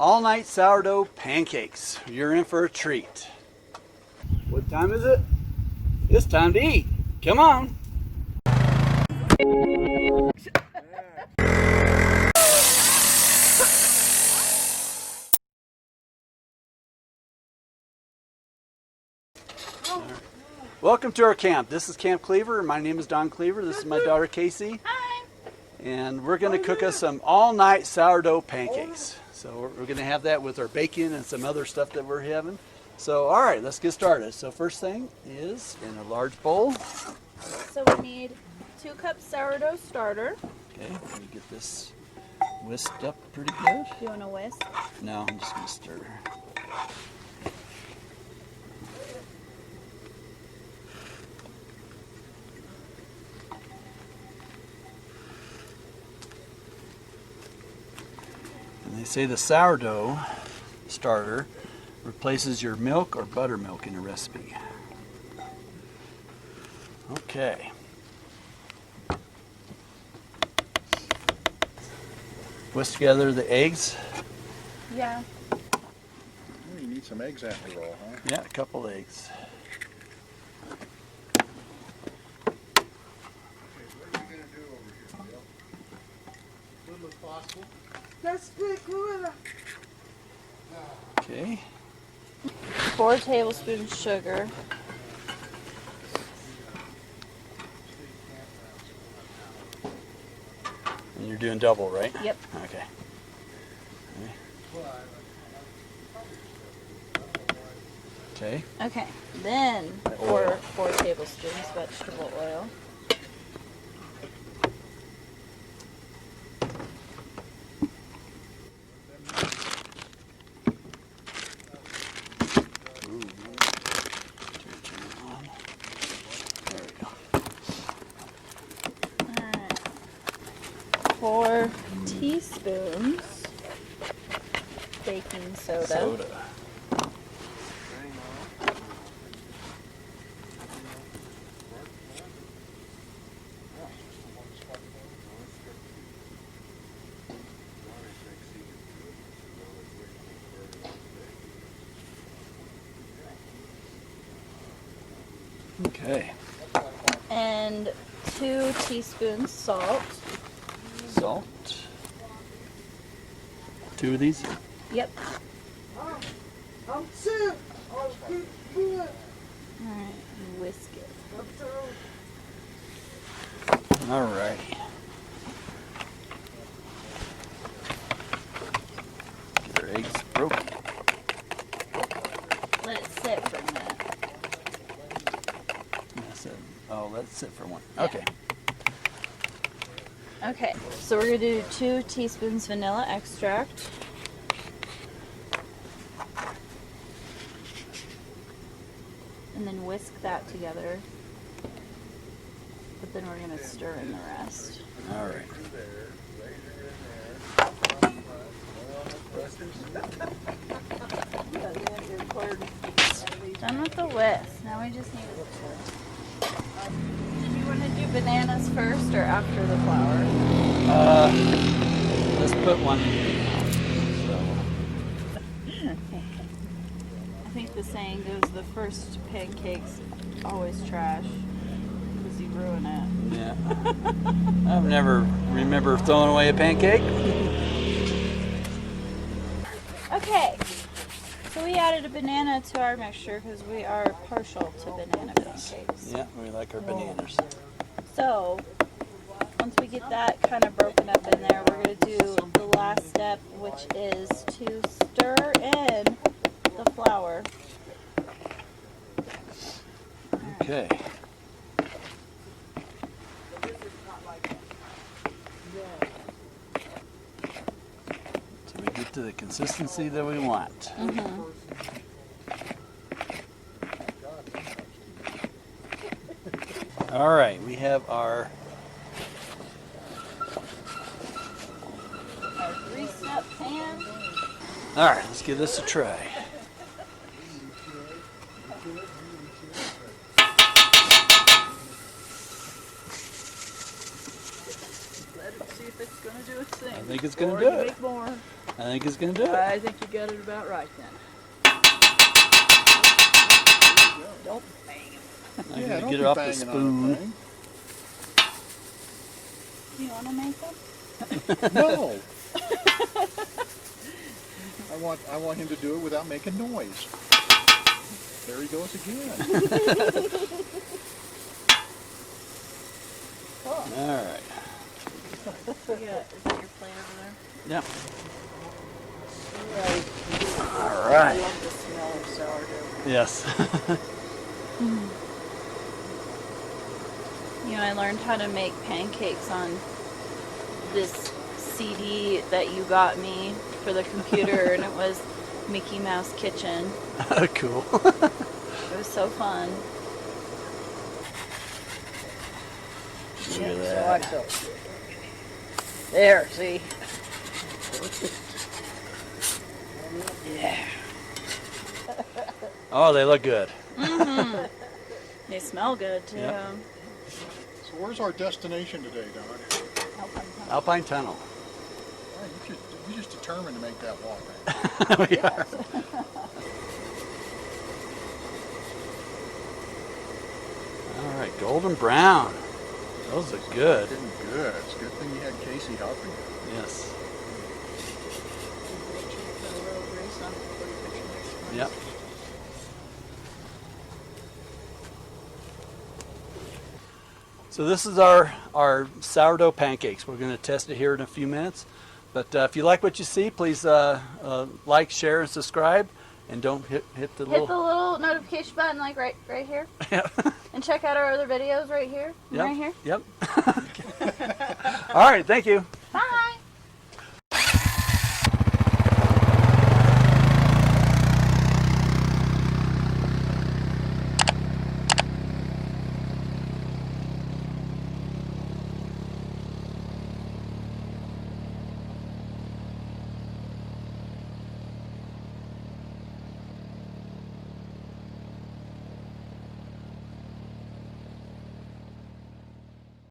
all-night sourdough pancakes. You're in for a treat. What time is it? It's time to eat. Come on. Welcome to our camp. This is Camp Cleaver. My name is Don Cleaver. This is my daughter Casey. Hi. And we're going to cook us some all-night sourdough pancakes. So we're going to have that with our bacon and some other stuff that we're having. So all right, let's get started. So first thing is in a large bowl. So we need 2 cups sourdough starter. Okay, let me get this whisked up pretty good. You want to whisk? No, I'm just going to stir. And they say the sourdough starter replaces your milk or buttermilk in a recipe. Okay. Whisk together the eggs. Yeah. You need some eggs after all, huh? Yeah, a couple eggs. What are you going to do over here, Bill? As little as possible. That's good, Gorilla. Okay. 4 tablespoons sugar. And you're doing double, right? Yep. Okay. Okay. Okay. Then 4 tablespoons vegetable oil. There we go. Alright. 4 teaspoons baking soda. Okay. And 2 teaspoons salt. Salt. 2 of these. Yep. I'm sick. I'll keep good. Alright, whisk it. All right. Get our eggs broken. Let it sit for a minute. That's it. Oh, let it sit for one. Yeah. Okay. Okay, so we're going to do 2 teaspoons vanilla extract. And then whisk that together. But then we're going to stir in the rest. All right. Done with the whisk. Now we just need to stir. Did you want to do bananas first or after the flour? Let's put one. I think the saying goes, the first pancake's always trash because you ruin it. Yeah. I've never remember throwing away a pancake. Okay, so we added a banana to our mixture because we are partial to banana pancakes. Yeah, we like our bananas. So, once we get that kind of broken up in there, we're going to do the last step, which is to stir in the flour. Okay. So we get to the consistency that we want. Mm-hmm. All right, we have our Greased up pan. all right, let's give this a try. See if it's going to do its thing. I think it's going to Or do you it. make more. I think it's going to do it. I think you got it about right then. Don't bang him. I'm Yeah, going don't to get be it off the banging spoon. on a thing. You want to make them? No. I want him to do it without making noise. There he goes again. All right. Yeah, is that your plate over there? Yep. Right. All I right. love the smell of sourdough. Yes. You know, I learned how to make pancakes on this CD that you got me for the computer, and it was Mickey Mouse Kitchen. Cool. It was so fun. Look at So that. like so. There, see? Yeah. Oh, they look good. They smell good too. Yep. So where's our destination today, Don? Alpine Tunnel. Oh, you just determined to make that walk. We are. All right, golden brown. Those look good. Getting good. It's a good thing you had Casey helping you. Yes. Put a little grease on it before you put your next one. Yep. So this is our sourdough pancakes. We're going to test it here in a few minutes. But if you like what you see, please like, share, and subscribe. And don't hit the Hit little... the little notification button, like right here, Yep. and check out our other videos right here, and right here. Yep. All right, thank you.